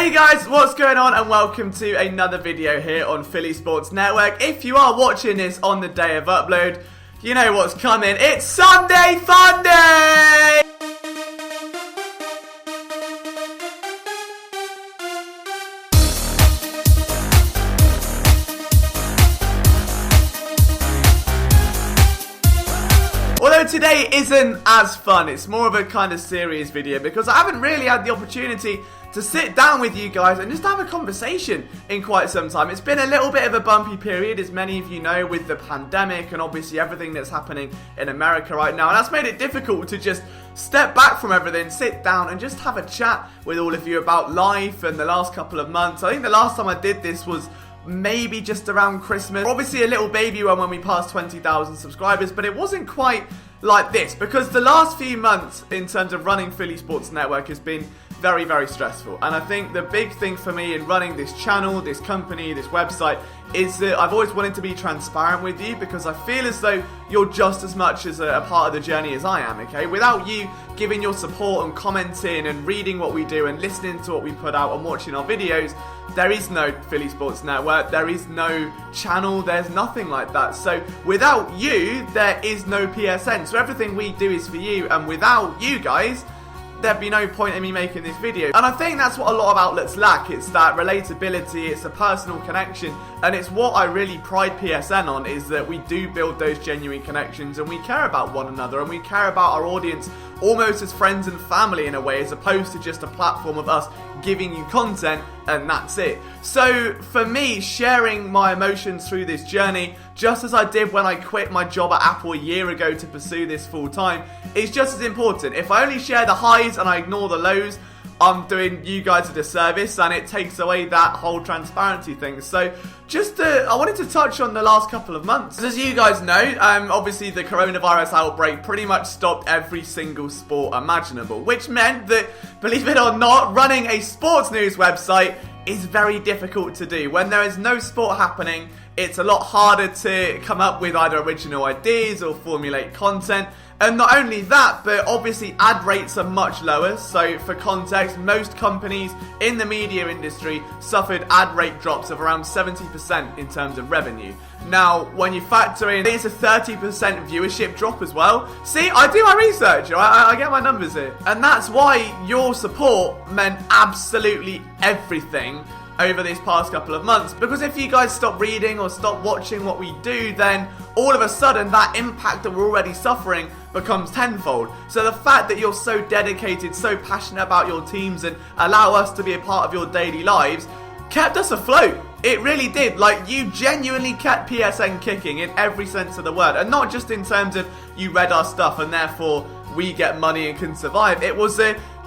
Hey guys, what's going on, and welcome to another video here on Philly Sports Network. If you are watching this on the day of upload, you know what's coming. It's Sunday Funday! Although today isn't as fun, it's more of a kind of serious video because I haven't really had the opportunity to sit down with you guys and just have a conversation in quite some time. It's been a little bit of a bumpy period, as many of you know, with the pandemic and obviously everything that's happening in America right now, and that's made it difficult to just step back from everything, sit down and just have a chat with all of you about life and the last couple of months. I think the last time I did this was maybe just around Christmas. Obviously a little baby one when we passed 20,000 subscribers, but it wasn't quite like this because the last few months in terms of running Philly Sports Network has been very, very stressful. And I think the big thing for me in running this channel, this company, this website is that I've always wanted to be transparent with you because I feel as though you're just as much as a part of the journey as I am, okay? Without you giving your support and commenting and reading what we do and listening to what we put out and watching our videos, there is no Philly Sports Network, there is no channel, there's nothing like that. So without you, there is no PSN. So everything we do is for you, and without you guys, there'd be no point in me making this video. And I think that's what a lot of outlets lack. It's that relatability, it's a personal connection, and it's what I really pride PSN on, is that we do build those genuine connections and we care about one another and we care about our audience almost as friends and family in a way, as opposed to just a platform of us giving you content and that's it. So for me, sharing my emotions through this journey, just as I did when I quit my job at Apple a year ago to pursue this full time, is just as important. If I only share the highs and I ignore the lows, I'm doing you guys a disservice and it takes away that whole transparency thing. So just I wanted to touch on the last couple of months. As you guys know, obviously the coronavirus outbreak pretty much stopped every single sport imaginable, which meant that, believe it or not, running a sports news website is very difficult to do. When there is no sport happening, it's a lot harder to come up with either original ideas or formulate content. And not only that, but obviously ad rates are much lower. So for context, most companies in the media industry suffered ad rate drops of around 70% in terms of revenue. Now, when you factor in, it's a 30% viewership drop as well. See, I do my research, right? I get my numbers here. And that's why your support meant absolutely everything over these past couple of months, because if you guys stop reading or stop watching what we do, then all of a sudden that impact that we're already suffering becomes tenfold. So the fact that you're so dedicated, so passionate about your teams and allow us to be a part of your daily lives kept us afloat. It really did. Like, you genuinely kept PSN kicking in every sense of the word, and not just in terms of you read our stuff and therefore we get money and can survive. It was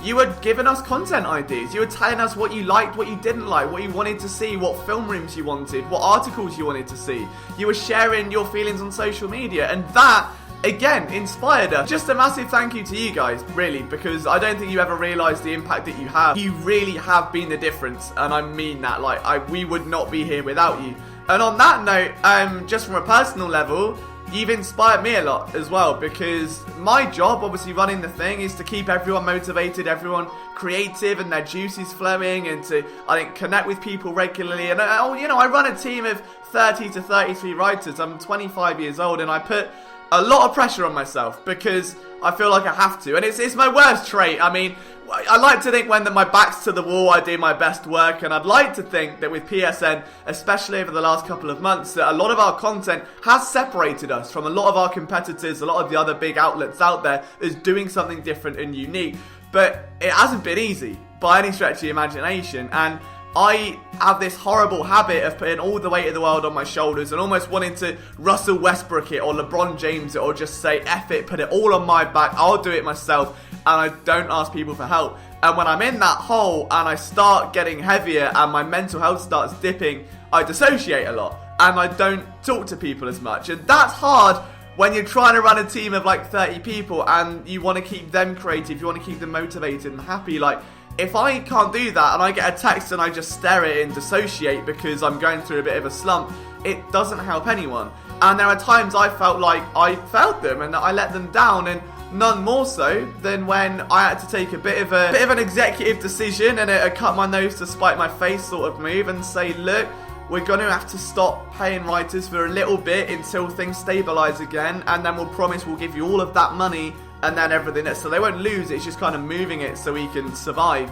you were giving us content ideas. You were telling us what you liked, what you didn't like, what you wanted to see, what film rooms you wanted, what articles you wanted to see. You were sharing your feelings on social media, and that, again, inspired us. Just a massive thank you to you guys, really, because I don't think you ever realised the impact that you have. You really have been the difference, and I mean that. Like, we would not be here without you. And on that note, just from a personal level, you've inspired me a lot as well, because my job, obviously running the thing, is to keep everyone motivated, everyone creative and their juices flowing, and to, I think, connect with people regularly. And I run a team of 30 to 33 writers. I'm 25 years old, and I put a lot of pressure on myself because I feel like I have to, and it's my worst trait. I mean, I like to think when my back's to the wall, I do my best work, and I'd like to think that with PSN, especially over the last couple of months, that a lot of our content has separated us from a lot of our competitors, a lot of the other big outlets out there is doing something different and unique. But it hasn't been easy by any stretch of the imagination, and I have this horrible habit of putting all the weight of the world on my shoulders and almost wanting to Russell Westbrook it or LeBron James it, or just say F it, put it all on my back, I'll do it myself, and I don't ask people for help. And when I'm in that hole and I start getting heavier and my mental health starts dipping, I dissociate a lot and I don't talk to people as much. And that's hard when you're trying to run a team of like 30 people and you want to keep them creative, you want to keep them motivated and happy. Like, if I can't do that and I get a text and I just stare at it and dissociate because I'm going through a bit of a slump, it doesn't help anyone. And there are times I felt like I failed them and that I let them down, and none more so than when I had to take a bit of an executive decision and a cut my nose to spite my face sort of move and say, look, we're going to have to stop paying writers for a little bit until things stabilise again, and then we'll promise we'll give you all of that money and then everything else. So they won't lose it, it's just kind of moving it so we can survive.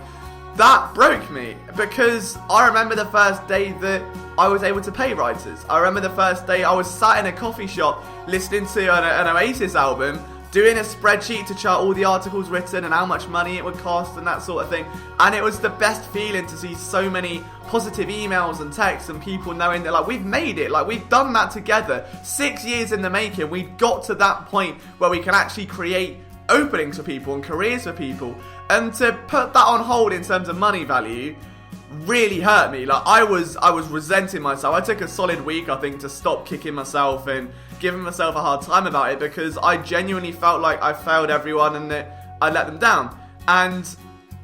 That broke me, because I remember the first day that I was able to pay writers. I remember the first day I was sat in a coffee shop listening to an Oasis album, doing a spreadsheet to chart all the articles written and how much money it would cost and that sort of thing. And it was the best feeling to see so many positive emails and texts and people knowing that, like, we've made it, like, we've done that together. 6 years in the making, we got to that point where we can actually create openings for people and careers for people. And to put that on hold in terms of money value really hurt me. Like, I was resenting myself. I took a solid week, I think, to stop kicking myself and giving myself a hard time about it, because I genuinely felt like I failed everyone and that I let them down. And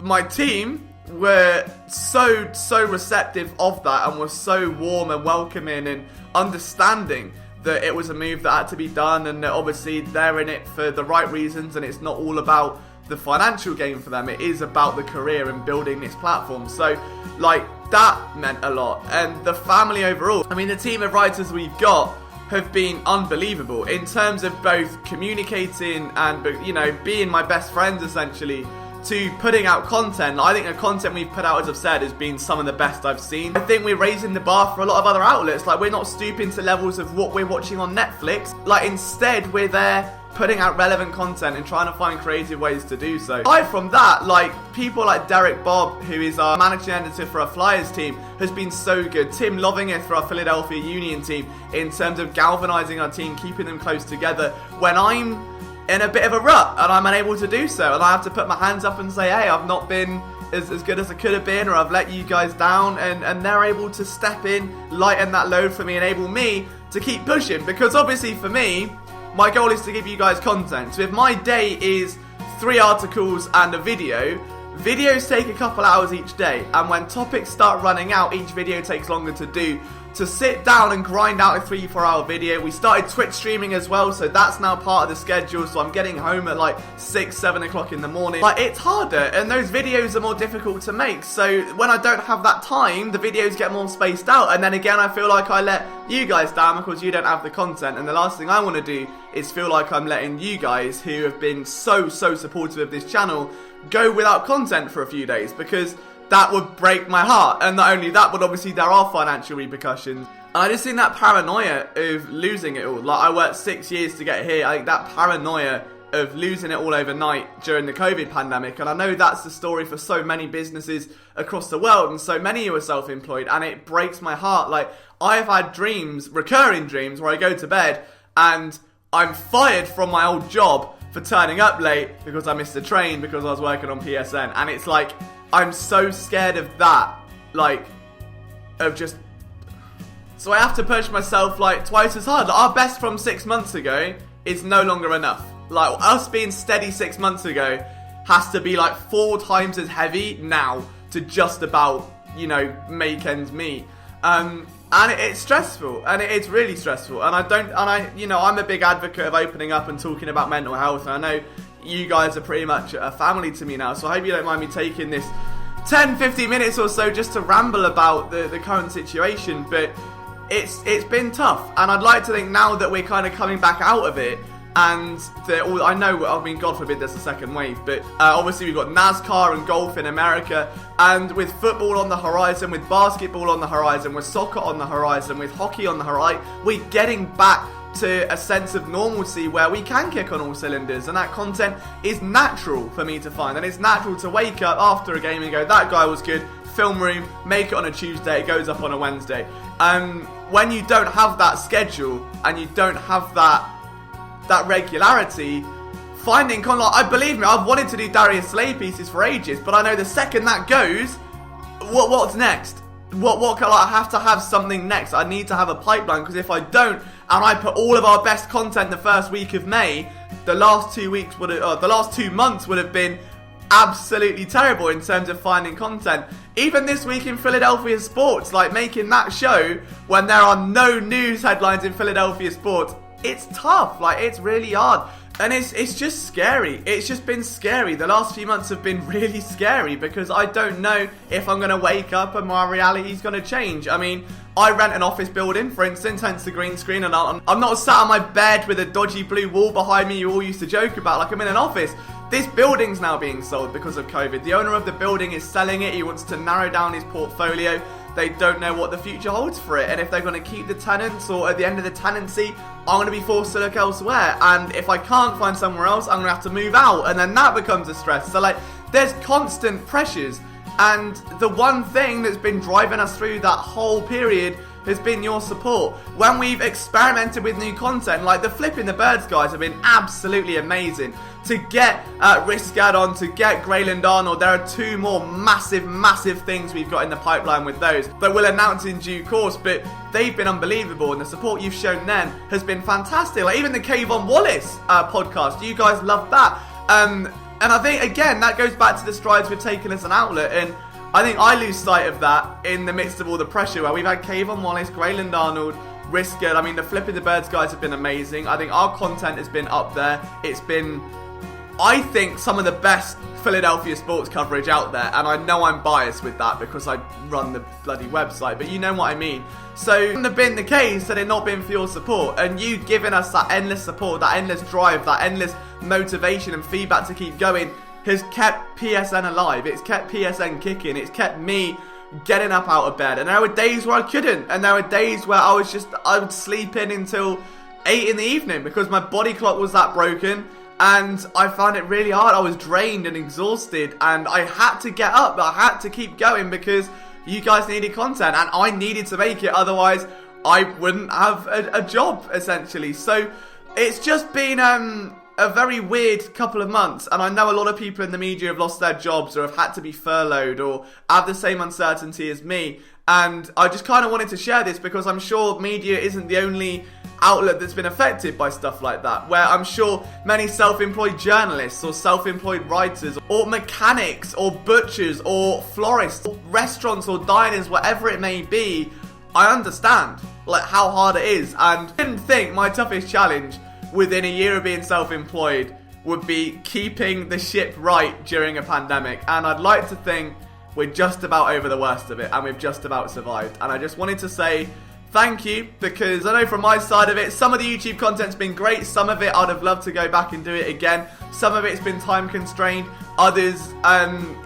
my team were so receptive of that and were so warm and welcoming and understanding that it was a move that had to be done, and that obviously they're in it for the right reasons, and it's not all about the financial gain for them. It is about the career and building this platform. So, like, that meant a lot. And the family overall, I mean, the team of writers we've got have been unbelievable in terms of both communicating and, you know, being my best friends essentially, to putting out content. I think the content we've put out, as I've said, has been some of the best I've seen. I think we're raising the bar for a lot of other outlets. Like, we're not stooping to levels of what we're watching on Netflix. Like, instead, we're there putting out relevant content and trying to find creative ways to do so. Aside from that, like, people like Derek Bobb, who is our managing editor for our Flyers team, has been so good. Tim Lovingeth for our Philadelphia Union team, in terms of galvanizing our team, keeping them close together when I'm in a bit of a rut and I'm unable to do so, and I have to put my hands up and say, hey, I've not been as good as I could have been, or I've let you guys down, and they're able to step in, lighten that load for me, enable me to keep pushing. Because obviously for me, my goal is to give you guys content. So if my day is 3 articles and a video, videos take a couple hours each day, and when topics start running out, each video takes longer to do. To sit down and grind out a 3-4 hour video. We started Twitch streaming as well, so that's now part of the schedule. So I'm getting home at like 6-7 o'clock in the morning. Like, it's harder, and those videos are more difficult to make. So when I don't have that time, the videos get more spaced out, and then again I feel like I let you guys down because you don't have the content. And the last thing I want to do is feel like I'm letting you guys, who have been so supportive of this channel, go without content for a few days, because that would break my heart. And not only that, but obviously there are financial repercussions. And I just think that paranoia of losing it all, like, I worked 6 years to get here. I think that paranoia of losing it all overnight during the COVID pandemic, and I know that's the story for so many businesses across the world, and so many who are self-employed, and it breaks my heart. Like, I've had dreams, recurring dreams, where I go to bed and I'm fired from my old job for turning up late because I missed the train because I was working on PSN. And it's like, I'm so scared of that, like, of just... So I have to push myself, like, twice as hard. Like, our best from 6 months ago is no longer enough. Like, us being steady 6 months ago has to be, like, 4 times as heavy now to just about, you know, make ends meet. And it's stressful, and it's really stressful. And I'm a big advocate of opening up and talking about mental health, and I know you guys are pretty much a family to me now, so I hope you don't mind me taking this 10-15 minutes or so just to ramble about the current situation. But it's been tough, and I'd like to think now that we're kind of coming back out of it, and I know, I mean, God forbid there's a second wave, but obviously we've got NASCAR and golf in America, and with football on the horizon, with basketball on the horizon, with soccer on the horizon, with hockey on the horizon, we're getting back to a sense of normalcy where we can kick on all cylinders, and that content is natural for me to find, and it's natural to wake up after a game and go, that guy was good, film room, make it on a Tuesday, it goes up on a Wednesday. When you don't have that schedule and you don't have that regularity, finding content, I believe me, I've wanted to do Darius Slay pieces for ages, but I know the second that goes, what's next? What can I have to have something next? I need to have a pipeline, because if I don't, and I put all of our best content the first week of May, the last 2 months would have been absolutely terrible in terms of finding content. Even this week in Philadelphia sports, like, making that show when there are no news headlines in Philadelphia sports, it's tough. Like, it's really hard. And it's just scary. It's just been scary. The last few months have been really scary because I don't know if I'm going to wake up and my reality is going to change. I mean, I rent an office building, for instance, hence the green screen, and I'm not sat on my bed with a dodgy blue wall behind me you all used to joke about like I'm in an office. This building's now being sold because of COVID. The owner of the building is selling it. He wants to narrow down his portfolio. They don't know what the future holds for it. And if they're going to keep the tenants or at the end of the tenancy, I'm going to be forced to look elsewhere. And if I can't find somewhere else, I'm going to have to move out. And then that becomes a stress. So like, there's constant pressures. And the one thing that's been driving us through that whole period has been your support. When we've experimented with new content, like the Flipping the Birds guys have been absolutely amazing. To get Riskad on, to get Grayland Arnold, there are 2 more massive things we've got in the pipeline with those that we'll announce in due course, but they've been unbelievable, and the support you've shown them has been fantastic. Like even the Kayvon Wallace podcast, you guys loved that. And I think, again, that goes back to the strides we've taken as an outlet, and I think I lose sight of that in the midst of all the pressure where we've had Kayvon Wallace, Grayland Arnold, Riskad. I mean, the Flipping the Birds guys have been amazing. I think our content has been up there. It's been, I think, some of the best Philadelphia sports coverage out there, and I know I'm biased with that because I run the bloody website, but you know what I mean. So it wouldn't have been the case had it not been for your support, and you giving us that endless support, that endless drive, that endless motivation and feedback to keep going has kept PSN alive. It's kept PSN kicking. It's kept me getting up out of bed. And there were days where I couldn't, and there were days where I would sleep in until 8 in the evening because my body clock was that broken. And I found it really hard. I was drained and exhausted, and I had to get up. I had to keep going because you guys needed content, and I needed to make it. Otherwise, I wouldn't have a job, essentially. So it's just been a very weird couple of months, and I know a lot of people in the media have lost their jobs or have had to be furloughed or have the same uncertainty as me. And I just kind of wanted to share this because I'm sure media isn't the only outlet that's been affected by stuff like that, where I'm sure many self-employed journalists or self-employed writers or mechanics or butchers or florists or restaurants or diners, whatever it may be, I understand like how hard it is. And I didn't think my toughest challenge within a year of being self-employed would be keeping the ship right during a pandemic, and I'd like to think we're just about over the worst of it and we've just about survived. And I just wanted to say thank you, because I know from my side of it, some of the YouTube content's been great, some of it I'd have loved to go back and do it again, some of it's been time constrained, others,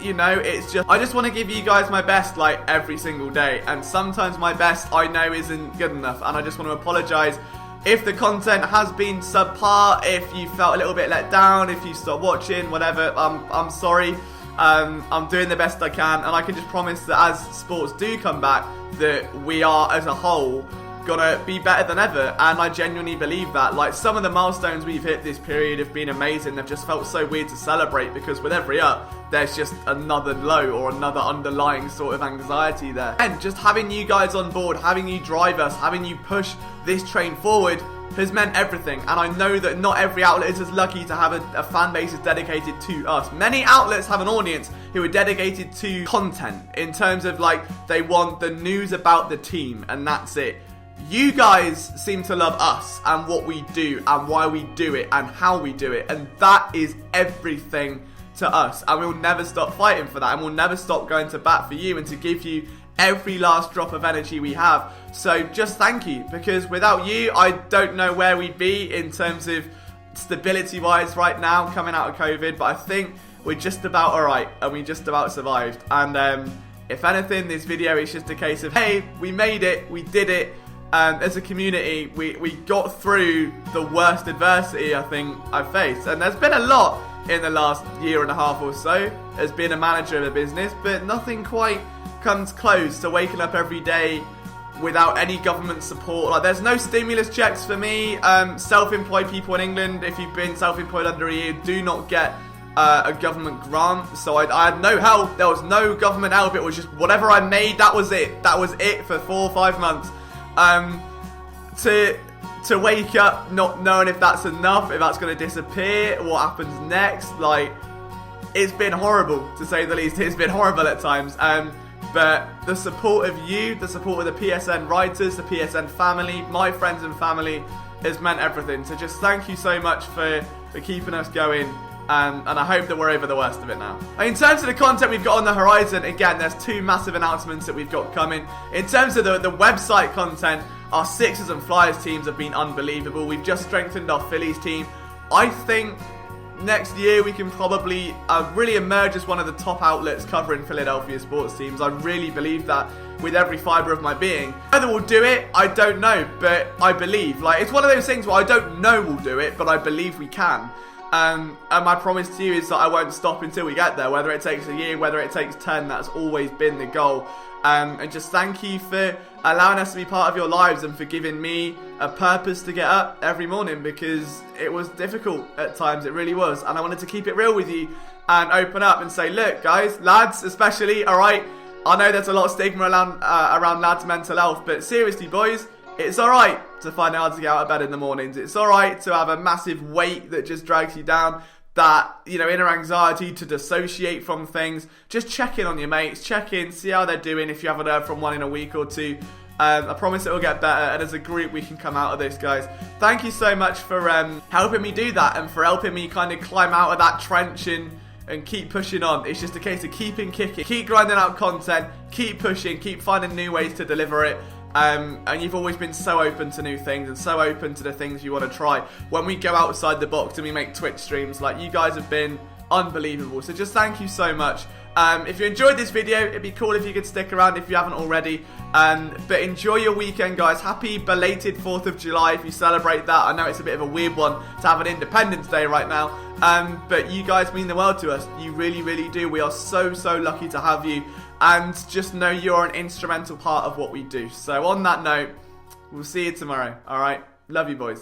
you know, it's just, I just want to give you guys my best like every single day, and sometimes my best I know isn't good enough, and I just want to apologise if the content has been subpar, if you felt a little bit let down, if you stopped watching, whatever, I'm sorry. I'm doing the best I can, and I can just promise that as sports do come back, that we are as a whole gonna be better than ever, and I genuinely believe that. Like, some of the milestones we've hit this period have been amazing. They've just felt so weird to celebrate because with every up there's just another low or another underlying sort of anxiety there, and just having you guys on board, having you drive us, having you push this train forward has meant everything. And I know that not every outlet is as lucky to have a fan base is dedicated to us. Many outlets have an audience who are dedicated to content in terms of like they want the news about the team and that's it. You guys seem to love us and what we do and why we do it and how we do it, and that is everything to us, and we'll never stop fighting for that, and we'll never stop going to bat for you and to give you every last drop of energy we have. So just thank you, because without you I don't know where we'd be in terms of stability wise right now coming out of COVID, but I think we're just about alright and we just about survived. And if anything, this video is just a case of, hey, we made it, we did it. As a community, we got through the worst adversity I think I've faced, and there's been a lot in the last year and a half or so as being a manager of a business, but nothing quite comes close to waking up every day without any government support. Like, there's no stimulus checks for me. Self-employed people in England, if you've been self-employed under a year, do not get a government grant. So I had no help. There was no government help. It was just whatever I made, that was it. That was it for 4 or 5 months. To wake up not knowing if that's enough, if that's going to disappear, what happens next, like, it's been horrible, to say the least. It's been horrible at times, but the support of you, the support of the PSN writers, the PSN family, my friends and family, has meant everything. So just thank you so much for keeping us going. And I hope that we're over the worst of it now. In terms of the content we've got on the horizon, again, there's 2 massive announcements that we've got coming. In terms of the website content, our Sixers and Flyers teams have been unbelievable. We've just strengthened our Phillies team. I think next year we can probably really emerge as one of the top outlets covering Philadelphia sports teams. I really believe that with every fibre of my being. Whether we'll do it, I don't know, but I believe. Like, it's one of those things where I don't know we'll do it, but I believe we can. And my promise to you is that I won't stop until we get there. Whether it takes a year, whether it takes 10, that's always been the goal. And just thank you for allowing us to be part of your lives and for giving me a purpose to get up every morning, because it was difficult at times, it really was. And I wanted to keep it real with you and open up and say, look guys, lads especially, alright, I know there's a lot of stigma around lads' mental health, but seriously boys, it's alright to find it hard to get out of bed in the mornings. It's alright to have a massive weight that just drags you down, that, you know, inner anxiety, to dissociate from things. Just check in on your mates, check in, see how they're doing if you haven't heard from one in a week or 2. I promise it will get better, and as a group we can come out of this, guys. Thank you so much for helping me do that, and for helping me kind of climb out of that trench and keep pushing on. It's just a case of keeping kicking, keep grinding out content, keep pushing, keep finding new ways to deliver it. And you've always been so open to new things and so open to the things you want to try. When we go outside the box and we make Twitch streams, like, you guys have been unbelievable. So just thank you so much. If you enjoyed this video, it'd be cool if you could stick around if you haven't already. But enjoy your weekend, guys. Happy belated 4th of July if you celebrate that. I know it's a bit of a weird one to have an Independence Day right now. But you guys mean the world to us. You really, really do. We are so, so lucky to have you. And just know you're an instrumental part of what we do. So on that note, we'll see you tomorrow. Alright? Love you, boys.